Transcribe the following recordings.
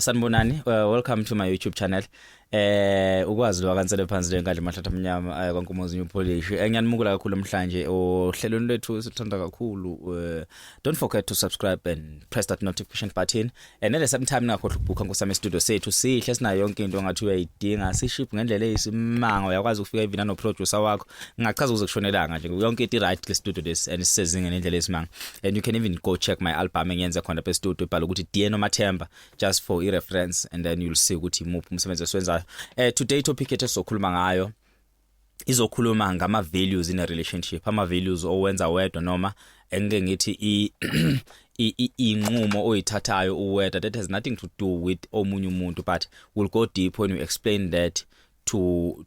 Sanibonani, welcome to my YouTube channel. Ukwazi lo kansele phansi lenkandla mahlathi amnyama kwaNkomozi New Polish. Ngiyanimukela kakhulu namhlanje ohlelweni lethu sithanda kakhulu. Don't forget to subscribe and press that notification button. And at the same time ngakhohle ukubukha ngosami studio sethu sihle sinayo yonke into ongathi uyayidinga. Siship ngendlela eyisimanga uyakwazi ukufika even no producer wakho. Ngingachaza ukuzokushonelanga nje yonke into right ke studio this and sisezingeni indlela esimanga. And you can even go check my album engiyenze khona pe studio bhala ukuthi DNA Mathemba just for reference, and then you'll see ukuthi imuphi umsebenzi esiwenzayo. Today topic ethu sokhuluma ngayo izokhuluma ngama values in a relationship, ama values owenza wedwa noma engeke ngithi inqumo oyithathayo uwedwa that has nothing to do with omunye umuntu, but we'll go deep when we explain that to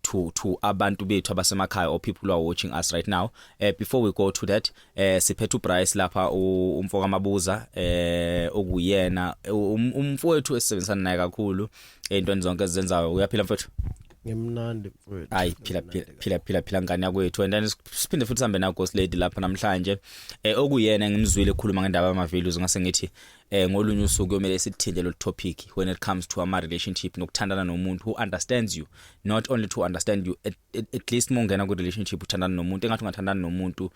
abantu bethu abasemakhaya or people who are watching us right now. Before we go to that, siphethe uBryce lapha umfoka mabuza okuyena umfowethu esebenzisana naye kakhulu entweni zonke ezenzayo. Uyaphila mfowethu? Ngimnandi mfowethu. Hayi phila ngane yakwethu, and then siphinde futhi sambe na ghost lady lapha namhlanje okuyena ngimzwile ekhuluma ngendaba ama values. Ngase ngithi ngolunye usuku kumele sithinde lo topic when it comes to ama relationship nokuthandana nomuntu who understands you, not only to understand you, at least mongena ku relationship uthandana nomuntu engathi ungathandana nomuntu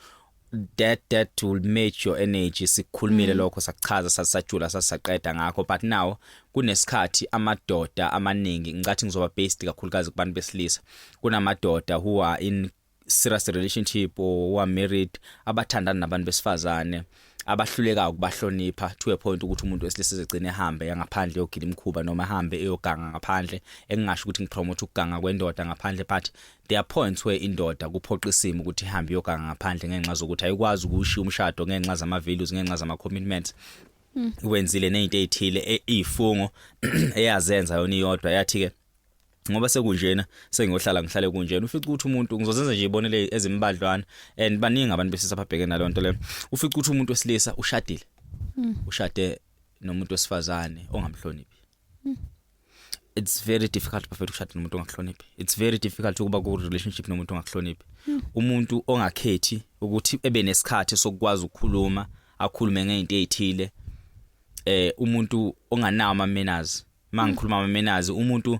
that will match your energy. Sikhulumile lokho sachaza sasajula sasaqeda ngakho, but now kunesikhathi amadoda amaningi ngathi ngizoba based kakhulukazi kubantu besilisa. Kunamadoda who are in serious relationship or who are married abathandana nabantu besifazane abahluleka ukubahlonipha to a point ukuthi umuntu wesilisa ezegcine ehambe yangaphandle yogila imkhuba noma hambe eyoganga ngaphandle. Engingasho ukuthi ngipromote ukuganga kwendoda ngaphandle, but there are points where indoda kuphoqa isimo ukuthi ihambe yoganga ngaphandle ngenxa zokuthi ayikwazi ukushiya umshado ngenxa zama values, ngenxa zama commitments. Wenzile nezinto ezithile izifungo eyazenza yona iyodwa yathi ke ngoba sekunjena sengiyohlala ngihlale kunjena ufica ukuthi umuntu ngizozenza nje ibonele ezimbadlwana, and baningi abantu besisa babhekene nalo nto le. Ufica ukuthi umuntu wesilisa ushadile, ushade nomuntu wesifazane ongamhloniphi. It's very difficult bafethu ukushada nomuntu ongahloniphi. It's very difficult ukuba ku relationship nomuntu ongahloniphi. Umuntu ongakhethi ukuthi ebe nesikhathi sokwazi ukukhuluma, akhulume ngezinto ezithile. Umuntu onganawo ama manners. Mangikhuluma ama manners, umuntu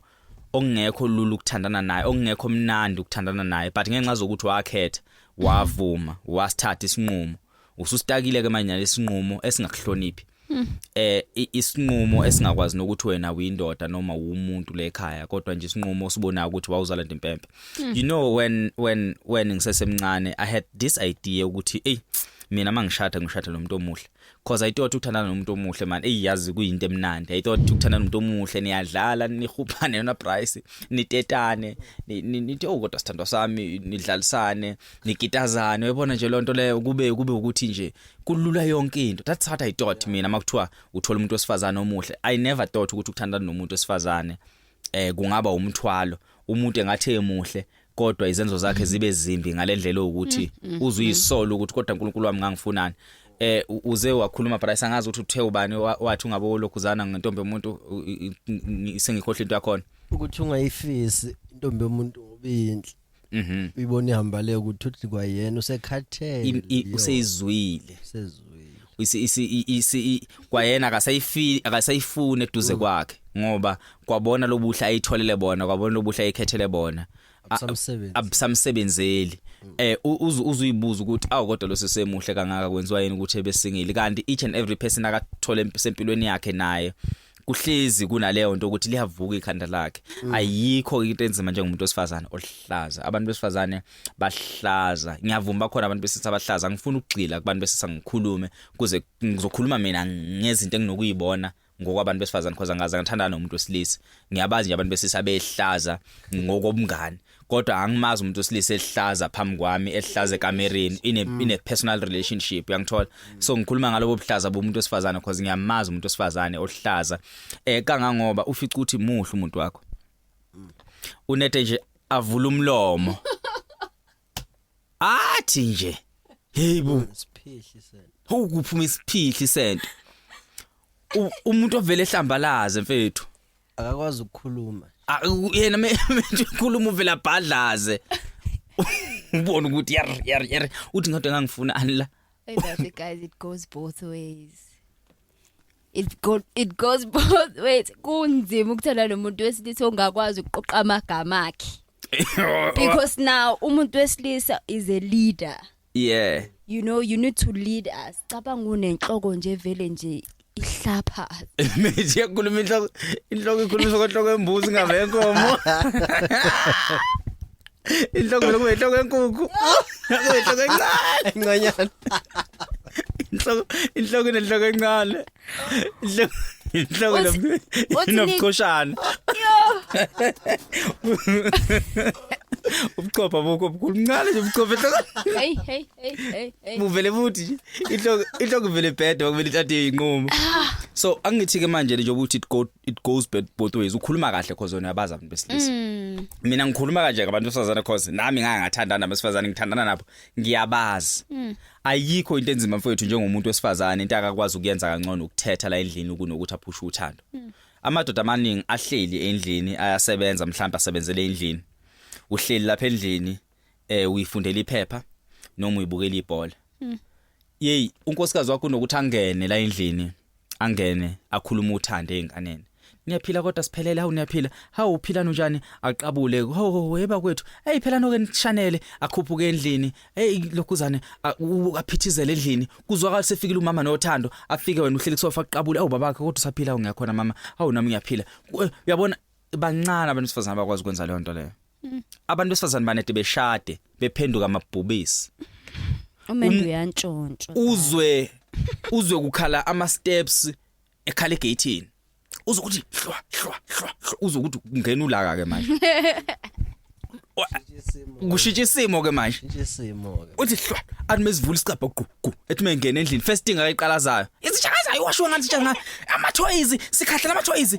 ongekho lulu ukuthandana naye, ongekho mnandi ukuthandana naye, but ngenxa zokuthi wakhetha wavuma wasithatha isinqumo. Usustakile ke manje lesinqumo esingakuhloniphi. Isinqumo esingakwazi nokuthi wena uyindoda noma umuntu le ekhaya, kodwa nje isinqumo osibona ukuthi wawuzala impempe. You know, when ngisesemncane I had this idea ukuthi mina mangishada ngishada nomuntu omuhle, because I thought ukuthandana nomuntu omuhle man yazi kuyinto emnandi. I thought ukuthandana nomuntu omuhle niyadlala nihuphane na Bryce nitetane nithi kodwa sithandwa sami nidlalisane nikitazane, uyabona nje lonto leyo kube ukuthi nje kulula yonke into. That's what I thought mina makuthiwa uthola umuntu wesifazane omuhle. I never thought ukuthi ukuthandana nomuntu wesifazane kungaba umthwalo, umuntu engathi emuhle kodwa izenzo zakhe zibe zimbi ngalendlela ukuthi uzuyisolo ukuthi kodwa uNkulunkulu wami ngangifunani. Uze wakhuluma Bryce angazi ukuthi uthe ubani wathi ungabo lokhuzana ngentombi yomuntu sengikhohle into yakhona ukuthi ungayifisi intombi yomuntu obinhle. Uyibona ihamba le ukuthi kwayena usekhathele useyizwile kwayena akasayifune eduze kwakhe ngoba kwabona lobuhle ayitholele bona, kwabona lobuhle ayikhethele bona absamsebenzeli. Uzuyibuza ukuthi kodwa lo sesemuhle kangaka kwenziwa yini ukuthi ebesingile, kanti each and every person akathole empilweni yakhe naye kuhlezi kunaleyo nto ukuthi liyavuka ikhanda lakhe. Ayikho into enzima njengomuntu wesifazane ohlaza. Abantu besifazane bahlaza, ngiyavuma bakhona abantu besisa abahlaza. Ngifuna ukugxila kubantu besisa ngikhulume kuze ngizokhuluma mina ngezinto enginokuyibona ngokwabantu besifazane, because angazi ngithandana nomuntu wesilisa. Ngiyabazi nje abantu besisa behlaza ngokobungane, kodwa angimazi umuntu wesilisa ehlaza phambi kwami, ehlaza ekamereni in a personal relationship, uyangithola. So ngikhuluma ngalobo buhlaza bomuntu wesifazane because ngiyamazi umuntu wesifazane ohlaza kangangoba ufica ukuthi muhle umuntu wakho unete nje avula umlomo athi nje heyibo isiphihli sento ukuphuma isiphihli sento. Umuntu ovele ehlambalaze mfethu akakwazi ukukhuluma, yena manje ukhuluma uvela bhadlaze ubona ukuthi yar uthi ngathi ngangifuna ani la. That's it guys, it goes both ways. it goes both ways. Kunzima ukuthanda nomuntu wesilisa ongakwazi ukuqoqa amagama akhe. Because now umuntu wesilisa is a leader. Yeah. You know, you need to lead us. Cabanga unenhloko nje vele nje ihlapha. Manje yakhuluma inhloko ikhuluma sokonhloko embuzi ngabe enkomo. Inhloko lokho inhloko enkukhu. Inhloko encane. Nganyana. Inhloko nenhloko encane. Inhloko inobukoshana. Yo. Ubuchopha bokho obuncane nje ubuchopha. Hey. Muvele futhi inhloko vele bad wakuvele ithathe inqumo. So angithi ke manje nje ukuthi it goes both ways. Ukhuluma kahle cause wena yabaza abantu besilisa. Mina ngikhuluma kanje ngabantu besifazane cause nami ngangathandana nabesifazane ngithandana nabo ngiyabazi. Ayikho into enzima mfowethu njengomuntu wesifazane into akakwazi ukuyenza kangcono ukuthetha la endlini kunokuthi aphushe uthando. Amadoda amaningi ahleli endlini ayasebenza mhlawumbe asebenzele endlini. Uhleli lapha endlini uyifundela iphepha noma uyibukela ibhola. Yey unkosikazi wakho unokuthi angene la endlini angene akhuluma uthando einganeni. Niyaphila kodwa siphelele hawu niyaphila hawu uphila njani aqabule ho yeba kwethu hey phela noke nishanele akhuphuke endlini hey lokuzane aphithizele endlini kuzwakala sefikile umama nothando afike wena uhleli kusofa aqabule awu babakhe kodwa usaphila ungakhona mama hawu nami ngiyaphila uyabona bancane abantu besifazana bakwazi ukwenza leyo nto leyo. Abantu besifazane banete beshade bephenduka amabhubisi. Umendu uyantshontsho. Uzwe kukhala ama steps ekhala egateini. Uzokuthi hlwa uzokuthi ungena ulaka ke manje. Kushintsha isimo ke manje. Uthi hlwa athi mesivula isicabha gugu ethi mengena endlini first thing akayiqalazayo. Izijakazayo washwa ngathi njanga ama-toys sikhahlela ama-toys.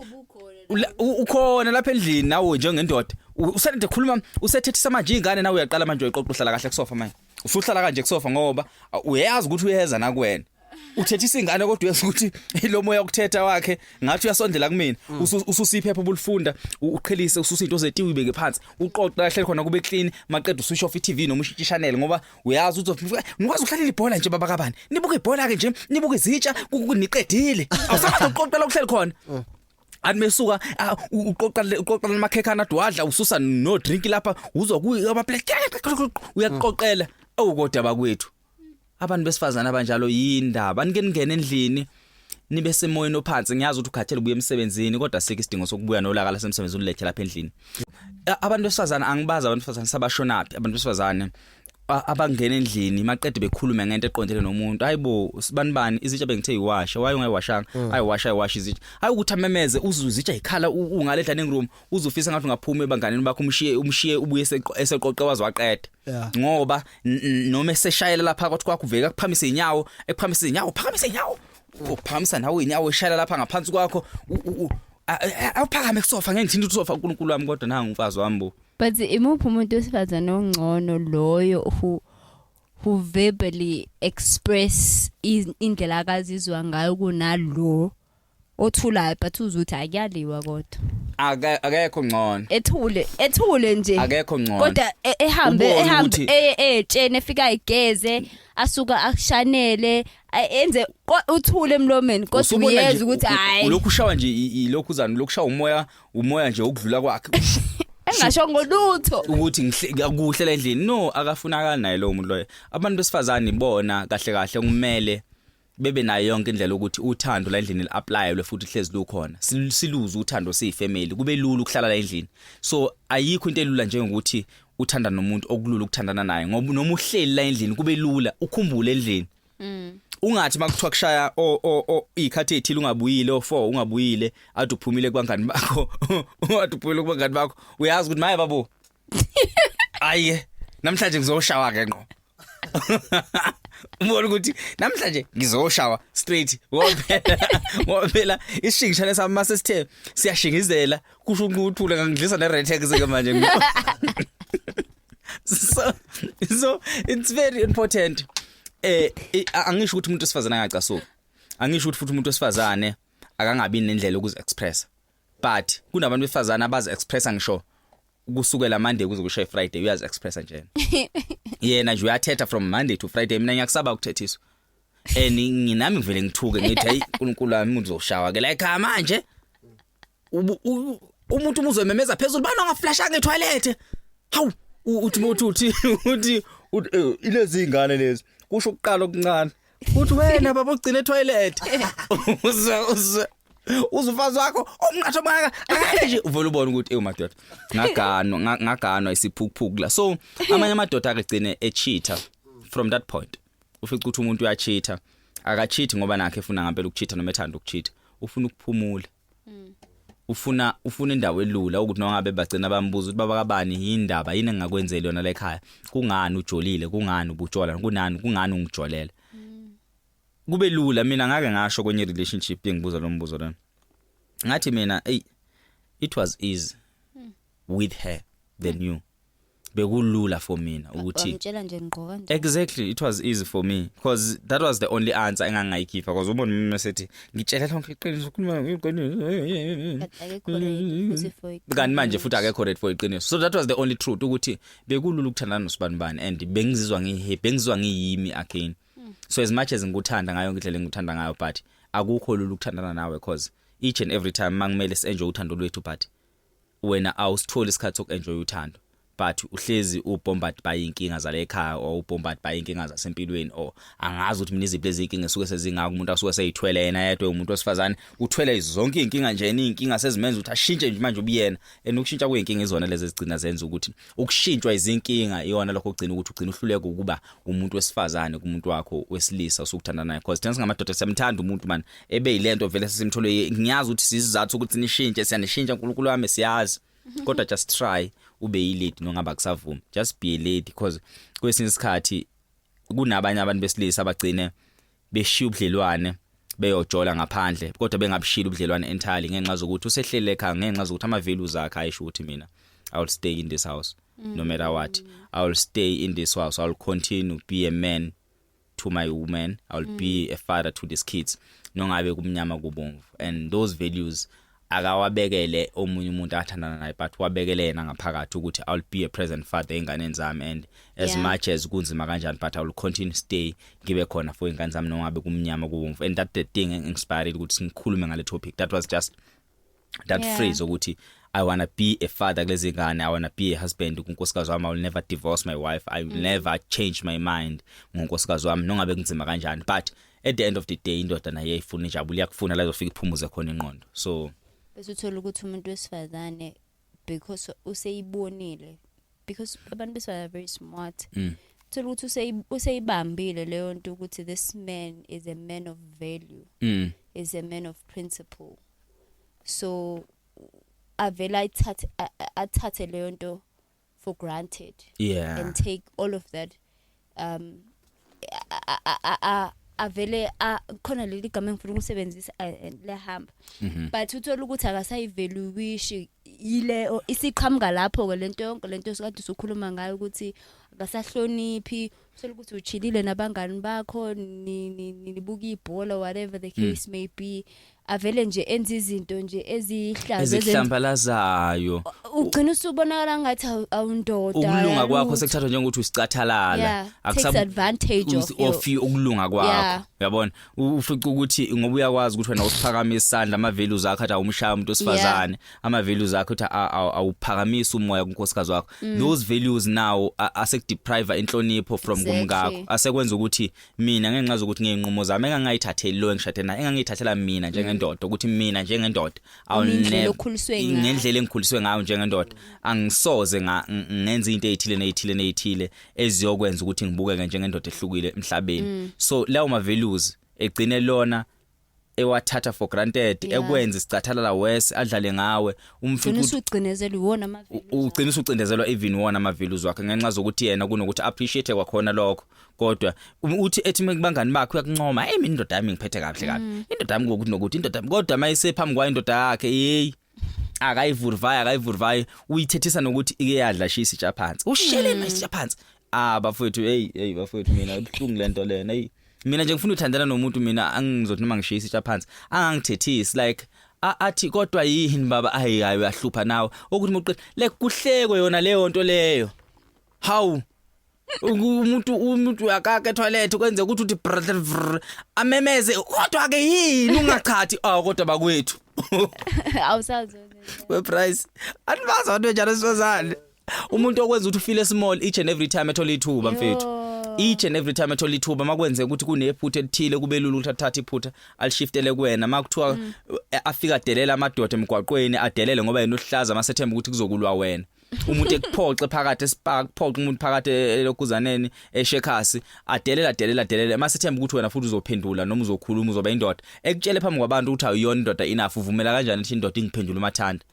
Ukhona lapha endlini nawe njengendoda usethe khuluma usethethisa manje ingane nawe uyaqala manje uyiqoqa uhlala kahle kusofa manje. Usuhlala kanje kusofa ngoba uyazi ukuthi uyeza na kuwena. Uthethisa ingane kodwa uyazi ukuthi lo moya ukuthetha wakhe ngathi uyasondela kumina ususiphepha obulifunda uqhelise ususinto zetiwe ibeke phansi uqoqa kahle khona kube clean maqeda uswitch off iTV noma ushintsha channel ngoba uyazi ukuthi nikwazi ukuhlalela ibhola nje baba kabani nibuke ibhola ke nje nibuke izitsha niqedile awusathi uqoqela ukuhleli khona. Admesuka uqoqa lamakhekana adwadla ususa no drink lapha uzokuya amaplate uyaqoqela awukodwa bakwethu. Abantu besifazana abanjalo yindaba ngene endlini nibe semoyeni ophansi ngiyazi ukuthi ukhathele ubuye emsebenzini kodwa sike isidingo sokubuya nolaka lasemsebenzini ulethe lapha endlini. Abantu besifazana angibaza abantu besifazana sabashonaphi abantu besifazane abangena endlini maqede bekhuluma ngento eqondele nomuntu hayibo sibanibani izitsha bengithe iwasha waye ungayishanga ayiwasha izitsha hayi ukuthi amemeze uzuzitsha ikhala ungaledla nengroom uzufisa ngathi ungaphuma ebanganeni bakho umshiye ubuye eseqoqe wazi waqeda ngoba noma eseshayela lapha kwathi kwakho uveka kuphamise inyawo phakamise inyawo uphamisa nawe inyawo eshayela lapha ngaphansi kwakho awuphakame kusofa ngeke ngithinta usofa uNkulunkulu wami kodwa nanga umfazi wami bo. But imuphi umuntu wesifazane ongcono loyo who verbally express indlela akazizwa ngayo kunalo othulayo but uzuthi akuyaliwa kodwa akekho ngcono ethule nje akekho ngcono kodwa ehambe etshene efika igeze asuka akushanele enze uthule emlomeni kodwa uyeza ukuthi hayi lokhu ushawa nje ilokhu uzana lokushawa umoya nje okudlula kwakhe engasho ngolutho ukuthi kuhle la endlini no akafunakala naye lo muntu loyo. Abantu besifazane bona kahle kumele bebe nayo yonke indlela ukuthi uthando la endlini li-apply futhi hlezi lukhona siluze uthando siyifamily kube lula ukuhlala la endlini. So ayikho into elula njengokuthi uthanda nomuntu okulula ukuthandana naye ngoba noma uhleli la endlini kube lula ukhumbule endlini. Ungathi makuthiwa kushaya ikhathi ethile ungabuyile o4 ungabuyile athi uphumile kubangani bakho athi uphumile kubangani bakho uyazi ukuthi maye babo aye namhlanje ngizoshawa ke ngqo ubona ukuthi namhlanje ngizoshawa straight ngoba isishingishane sama sesithe siyashingizela kusho ukuthula ngangidlisa neretex ke manje so it's very important. Angisho ukuthi umuntu wesifazane angacasuka angisho ukuthi futhi umuntu wesifazane akangabi nendlela yokuzi express but kunabantu besifazane abazi expressa ngisho kusukela Monday kuze kushaye Friday uyazi expressa nje yena nje uyathetha from Monday to Friday mina ngiyakusaba ukuthethiswa nginami ngivele ngithuke ngithi hey uNkulunkulu wami umuntu uzoshawa ke la ekhaya manje umuntu umuzomemeza phezulu bana ngaflasha ngetoilet hawu uthi ilezi ingane lezi kusho ukuqala okuncane uthi wena baba ugcina etoilet uzufazi wakho omnqatho baka nje uvela ubona ukuthi madoda ngaganwa isiphukuphuku la so amanye amadoda akugcine echeater from that point ufica ukuthi umuntu uyacheater akacheat ngoba nakhe efuna ngempela ukucheater noma ethanda ukucheater ufuna ukuphumula ufuna indawo elula ukuthi noma ngabe bagcina bambuza ukuthi baba kabani indaba yini engakwenzela yona la ekhaya kungani ujolile kungani ubutshola kungani ungijolela kube lula mina ngake ngasho kwenye relationship engibuza lo mbuzo lona ngathi mina it was easy with her than you bekulula for mina ukuthi ngitshela nje ngqoka nje exactly it was easy for me because that was the only answer engangayikhipha because ubona mina sethi ngitshela lonke iqiniso ukukhuluma ngeqiniso kanti manje futhi akekho ready for iqiniso so that was the only truth ukuthi bekulula ukuthandana nosibani and bengizizwa ngihappy bengizizwa ngiyimi again so as much as ngikuthanda ngayo indlela engikuthanda ngayo but akukho lula ukuthandana nawe because each and every time mangimele enjoy uthando lwethu but wena awusitholi isikhathi sokuenjoy uthando but uhlezi ubombard by inkinga zale ekhaya or ubombard by inkinga zasempilweni or angazi ukuthi mina iziphi lezi inkinga esuke sezingaka umuntu asuke seyithwele yena yedwa umuntu wesifazane uthwele zonke inkinga nje inkinga sezimenza ukuthi ashintshe nje manje ubiyena and ukushintsha kweinkinga izona lezi ezigcina zenza ukuthi ukushintshwa izinkinga iyona lokho ugcina ukuthi ugcina uhluleka ukuba umuntu wesifazane kumuntu wakho wesilisa usukuthandana naye because thina singamadoda siyamthanda umuntu man ebe yilento vele sesimthole ngiyazi ukuthi sizizathu ukuthi nishintshe siyanishintsha uNkulunkulu wami siyazi kodwa just try ube yilady nongaba kusavuma just be a lady because kwesinye isikhathi kunabanye abantu besilisa abagcine beshiya ubudlelwane beyojola ngaphandle kodwa bengabishila ubudlelwane entirely ngenxa zokuthi usehlele ekhaya ngenxa zokuthi ama values akhe ayisho ukuthi mina I will stay in this house no matter what I will stay in this house I will continue to be a man to my woman I will be a father to these kids nongabe kumnyama kubomvu and those values akawabekele omunye umuntu athandana naye but wabekele yena ngaphakathi ukuthi I'll be a present father enganeni zami and as much as kunzima kanjani but I will continue stay ngibe khona for ingane zami noma ngabe kumnyama kubomvu and that the thing inspired ukuthi ngikhulume ngale topic that was just that phrase ukuthi I want to be a father kulezi ngane I want to be a husband kunkosikazi wami I will never divorce my wife I will never change my mind ngonkosikazi wami nongabe kunzima kanjani but at the end of the day indoda naye ifuna injabulo yakufuna la izofika iphumuze khona ingqondo so bese uthola ukuthi umuntu wesifazane because useyibonile because abantu besifazane are very smart uthola ukuthi useyibambile leyo nto ukuthi this man is a man of value is a man of principle so avela athathe leyo nto for granted and take all of that avele khona leli gama ngifuna ukusebenzisa lehamba but uthola ukuthi akasayivaluishi ile isiqhamuka lapho ke lento yonke lento esikade usukhuluma ngayo ukuthi akasahloniphi uthola ukuthi uchilile nabangani bakho nibuka ibhola whatever the case may be avele nje enza izinto nje ezihlambalazayo ugcina usubonakala ngathi awundoda ukulunga kwakho sekuthathwa njengokuthi usicathalala advantage of ukulunga kwakho uyabona ufica ukuthi ngoba uyakwazi ukuthi wena usiphakamisa isandla ama values akho athi awumshaya umuntu osifazane ama values akho athi awuphakamisa umoya kunkosikazi wakho those values now asekudeprive inhlonipho from kumngakho asekwenza ukuthi mina ngenxa zokuthi ngezinqumo zami engangayithatheli lo engishade naye engangiyithathela mina njengendoda ukuthi mina njengendoda ngendlela engikhuliswe ngayo njengendoda angisoze ngenza into ezithile eziyokwenza ukuthi ngibukeke njengendoda ehlukile emhlabeni so lawo ma values egcine lona ewathatha for granted ekwenza isicathalala wese adlale ngawe umfika usucinezela iwona ama values ugcina usucindezelwa even wona ama values wakhe ngenxa zokuthi yena kunokuthi appreciate kwakhona lokho kodwa uthi ethi mekubangani bakho uyakuncoma mina indoda yami ngiphethe kahle indoda yami ngokuthi nokuthi indoda yami kodwa mayise phambi kwa indoda yakhe hey akayivurvayi uyithethisa nokuthi ike yadla shisa isitsha phansi ushele isitsha phansi bafowethu hey bafowethu mina ubuhlungu lento lena hey mina nje ngifuna uthandana nomuntu mina angizothi noma ngishisa isitsha phansi angangithethisi like athi kodwa yini baba hayi uyahlupha nawe ukuthi muqe like kuhlekwe yona leyo nto leyo how umuntu uyakaka etoilet kwenze ukuthi uthi amemeze kodwa ke yini ungachathi kodwa bakwethu Awusazona. we price anibaza abantu njalo sozane umuntu okwenza ukuthi ufeel small each and every time ethola ithuba mfethu each and every time ethola ithuba makwenze ukuthi kunephutha elithile kube lula ukuthi athathe iphutha alishiftele kuwena makuthiwa afika adelela amadoda emgwaqweni adelele ngoba yena uhlaza masethemba ukuthi kuzokulwa wena umuntu ekuphoxe phakathi espark kuphoxe umuntu phakathi elokuzaneni eshekhasi adelela masethemba ukuthi wena futhi uzophendula noma uzokhuluma uzoba indoda ekutshele phambi kwabantu ukuthi awuyona indoda enough uvumela kanjani ukuthi indoda ingiphendule umathanda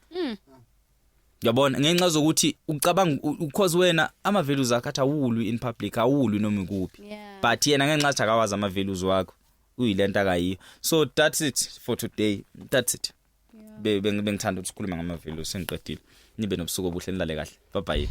yabona ngenxa zokuthi ucabanga because wena ama values akho awulwi in public awulwi noma ikuphi but yena ngenxa ukuthi akawazi ama values wakho uyilento akayiyo so that's it for today that's it bengithanda ukuthi sikhulume ngama values sengiqedile nibe nobusuku obuhle nilale kahle bye bye